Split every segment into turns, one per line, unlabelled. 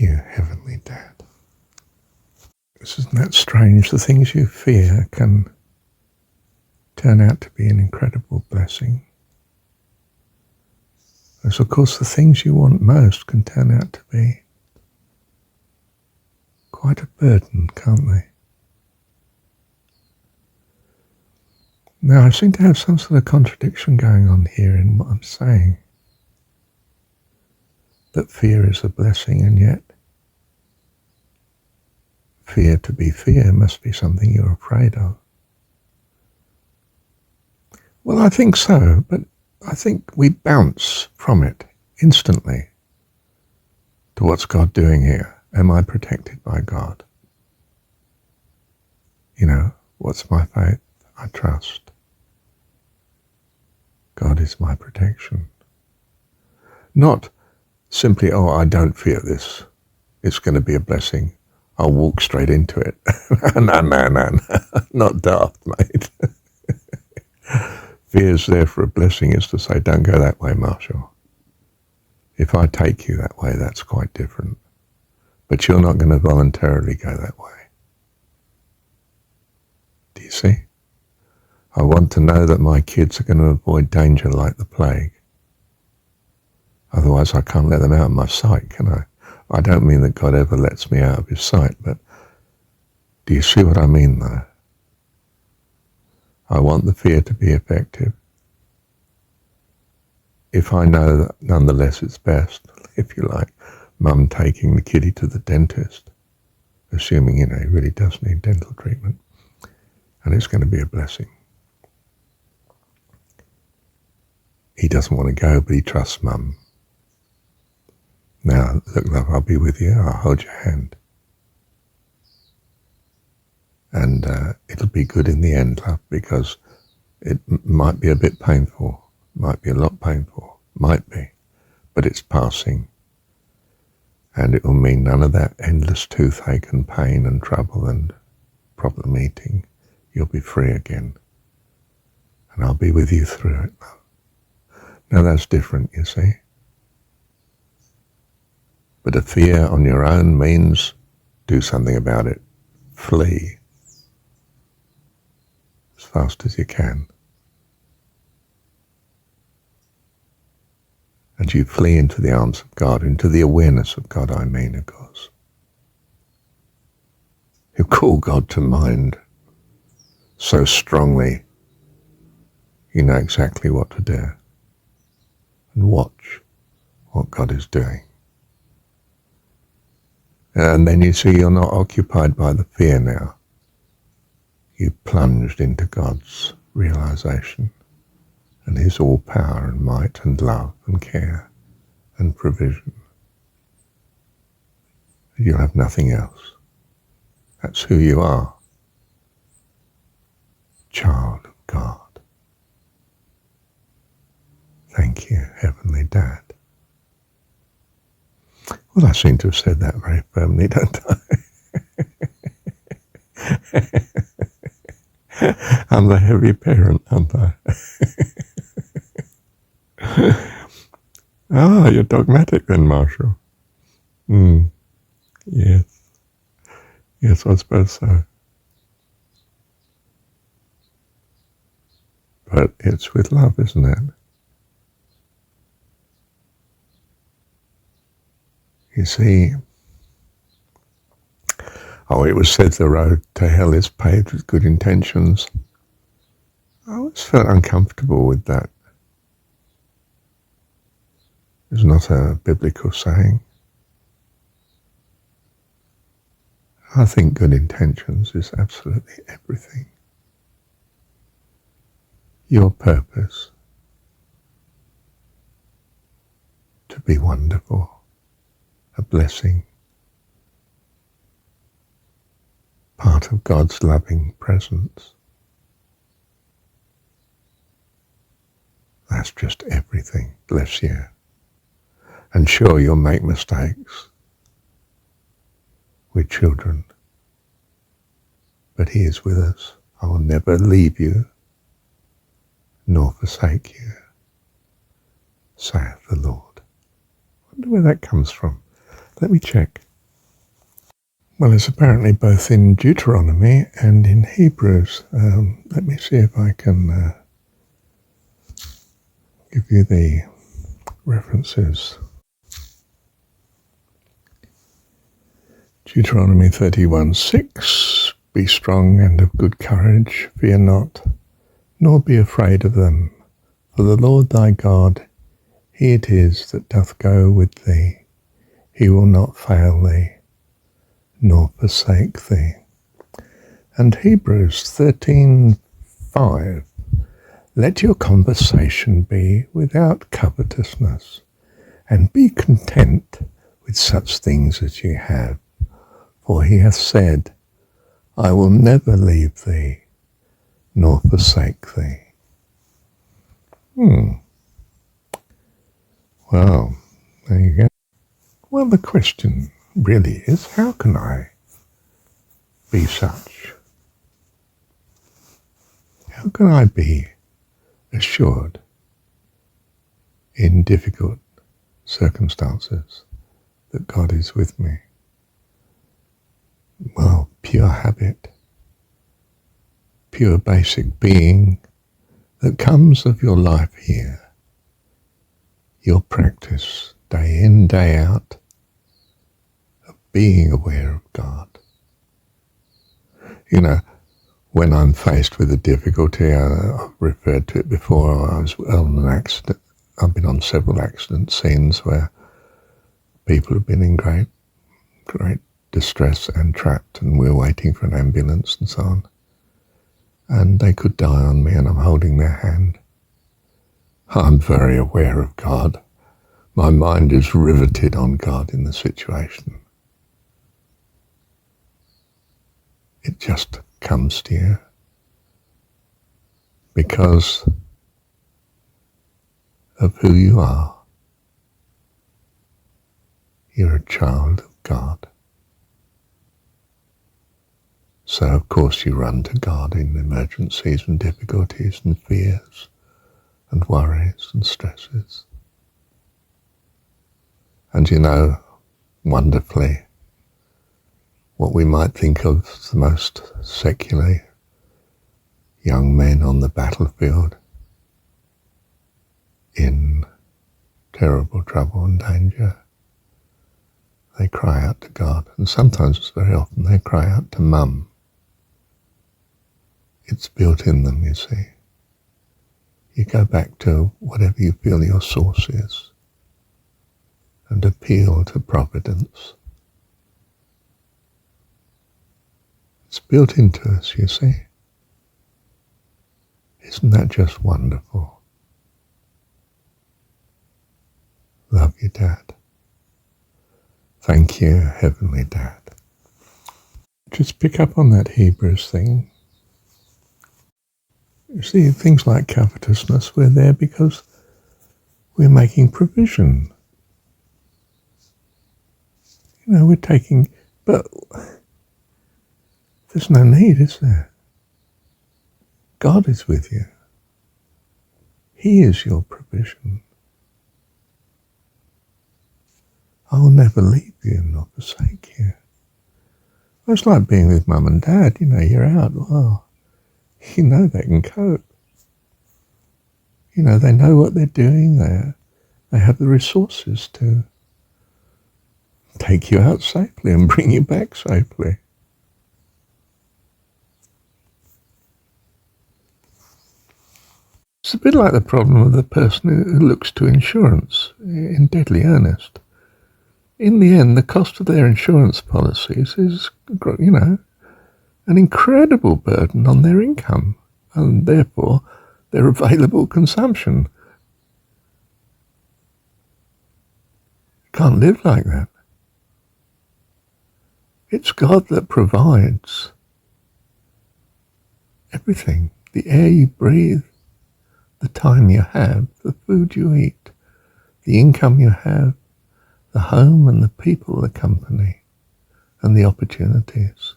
you, Heavenly Dad. Isn't that strange? The things you fear can turn out to be an incredible blessing. As of course the things you want most can turn out to be quite a burden, can't they? Now I seem to have some sort of contradiction going on here in what I'm saying. That fear is a blessing, and yet fear to be fear must be something you're afraid of. Well, I think so, but I think we bounce from it instantly to what's God doing here? Am I protected by God? You know, what's my faith? I trust. God is my protection. Not simply, oh, I don't fear this. It's going to be a blessing. I'll walk straight into it. No. Not daft, mate. Fear's there for a blessing is to say, don't go that way, Marshall. If I take you that way, that's quite different. But you're not going to voluntarily go that way. Do you see? I want to know that my kids are going to avoid danger like the plague. Otherwise I can't let them out of my sight, can I? I don't mean that God ever lets me out of his sight, but do you see what I mean though? I want the fear to be effective. If I know that nonetheless it's best, if you like, Mum taking the kiddie to the dentist, assuming, he really does need dental treatment, and it's going to be a blessing. He doesn't want to go, but he trusts Mum. Now, look, love, I'll be with you. I'll hold your hand. And it'll be good in the end, love, because it might be a bit painful, might be a lot painful, might be, but it's passing. And it will mean none of that endless toothache and pain and trouble and problem eating. You'll be free again. And I'll be with you through it, love. Now that's different, you see. But a fear on your own means do something about it. Flee as fast as you can. And you flee into the arms of God, into the awareness of God, I mean, of course. You call God to mind so strongly, you know exactly what to do. And watch what God is doing. And then you see you're not occupied by the fear now. You've plunged into God's realization and his all power and might and love and care and provision. You'll have nothing else. That's who you are. Child of God. Thank you, Heavenly Dad. Well, I seem to have said that very firmly, don't I? I'm the heavy parent, aren't I? Ah, you're dogmatic then, Marshall. Yes. Yes, I suppose so. But it's with love, isn't it? You see, it was said the road to hell is paved with good intentions. I always felt uncomfortable with that. It's not a biblical saying. I think good intentions is absolutely everything. Your purpose to be wonderful. A blessing, part of God's loving presence. That's just everything, bless you. And sure, you'll make mistakes. We're children, but he is with us. I will never leave you, nor forsake you, saith the Lord. I wonder where that comes from. Let me check. Well, it's apparently both in Deuteronomy and in Hebrews. Let me see if I can give you the references. Deuteronomy 31:6. Be strong and of good courage, fear not, nor be afraid of them. For the Lord thy God, he it is that doth go with thee. He will not fail thee, nor forsake thee. And Hebrews 13:5. Let your conversation be without covetousness, and be content with such things as ye have. For he hath said, I will never leave thee, nor forsake thee. Well, there you go. Well, the question really is, how can I be such? How can I be assured in difficult circumstances that God is with me? Well, pure habit, pure basic being that comes of your life here, your practice day in, day out, of being aware of God. You know, when I'm faced with a difficulty, I've referred to it before, I was on an accident. I've been on several accident scenes where people have been in great distress and trapped, and we're waiting for an ambulance and so on. And they could die on me, and I'm holding their hand. I'm very aware of God. My mind is riveted on God in the situation. It just comes to you because of who you are. You're a child of God. So of course you run to God in emergencies and difficulties and fears and worries and stresses. And you know, wonderfully, what we might think of as the most secular young men on the battlefield in terrible trouble and danger, they cry out to God, and sometimes, very often, they cry out to Mum. It's built in them, you see. You go back to whatever you feel your source is and appeal to providence. It's built into us, you see. Isn't that just wonderful? Love you, Dad. Thank you, Heavenly Dad. Just pick up on that Hebrews thing. You see, things like covetousness, we're there because we're making provision. You know, we're taking, but there's no need, is there? God is with you. He is your provision. I will never leave you nor forsake you. It's like being with Mum and Dad, you know, you're out, well, you know they can cope. You know, they know what they're doing there. They have the resources to take you out safely and bring you back safely. It's a bit like the problem of the person who looks to insurance in deadly earnest. In the end, the cost of their insurance policies is, you know, an incredible burden on their income and therefore their available consumption. You can't live like that. It's God that provides everything. The air you breathe, the time you have, the food you eat, the income you have, the home and the people, the company, and the opportunities.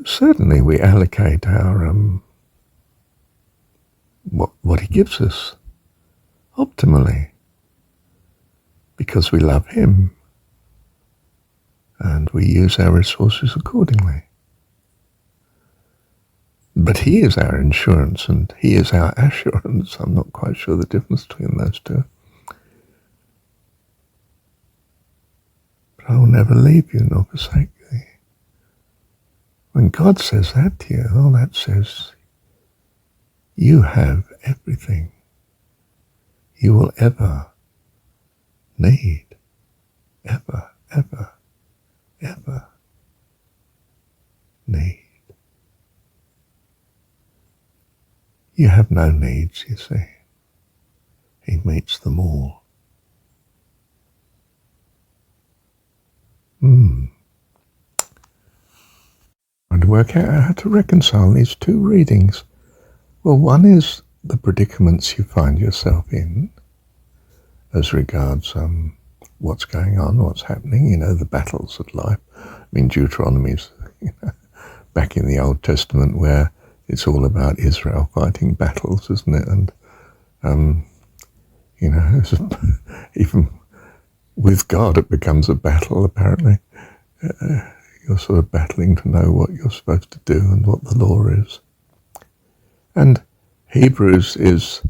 Certainly we allocate our what he gives us optimally because we love him and we use our resources accordingly. But he is our insurance and he is our assurance. I'm not quite sure the difference between those two. But I will never leave you nor forsake thee. When God says that to you, all that says you have everything you will ever need. Ever, ever, ever need. You have no needs, you see. He meets them all. And to work out how to reconcile these two readings. Well, one is the predicaments you find yourself in as regards what's going on, what's happening, the battles of life. I mean, Deuteronomy's back in the Old Testament where it's all about Israel fighting battles, isn't it? And, even with God it becomes a battle, apparently. You're sort of battling to know what you're supposed to do and what the law is. And Hebrews is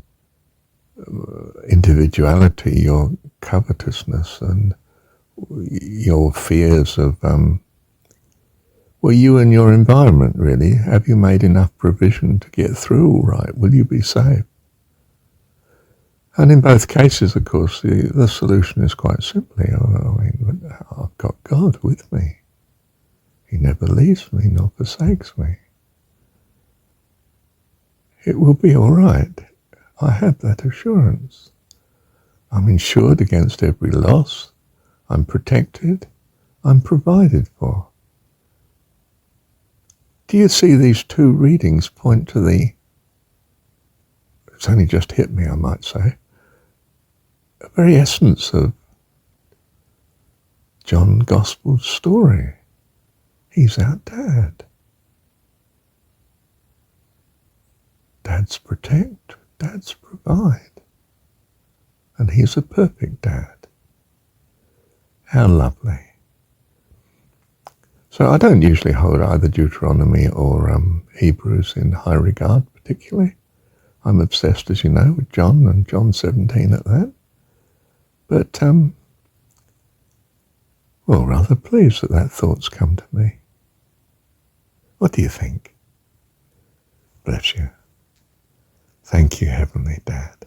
individuality, your covetousness and your fears of, you and your environment, really. Have you made enough provision to get through all right? Will you be safe? And in both cases, of course, the solution is quite simply, I've got God with me. He never leaves me nor forsakes me. It will be all right. I have that assurance. I'm insured against every loss. I'm protected. I'm provided for. Do you see these two readings point to it's only just hit me, I might say, a very essence of John Gospel's story. He's our dad. Dads protect, dads provide. And he's a perfect dad. How lovely. So I don't usually hold either Deuteronomy or Hebrews in high regard particularly. I'm obsessed, as you know, with John and jon17 at that. But, rather pleased that thought's come to me. What do you think? Bless you. Thank you, Heavenly Dad.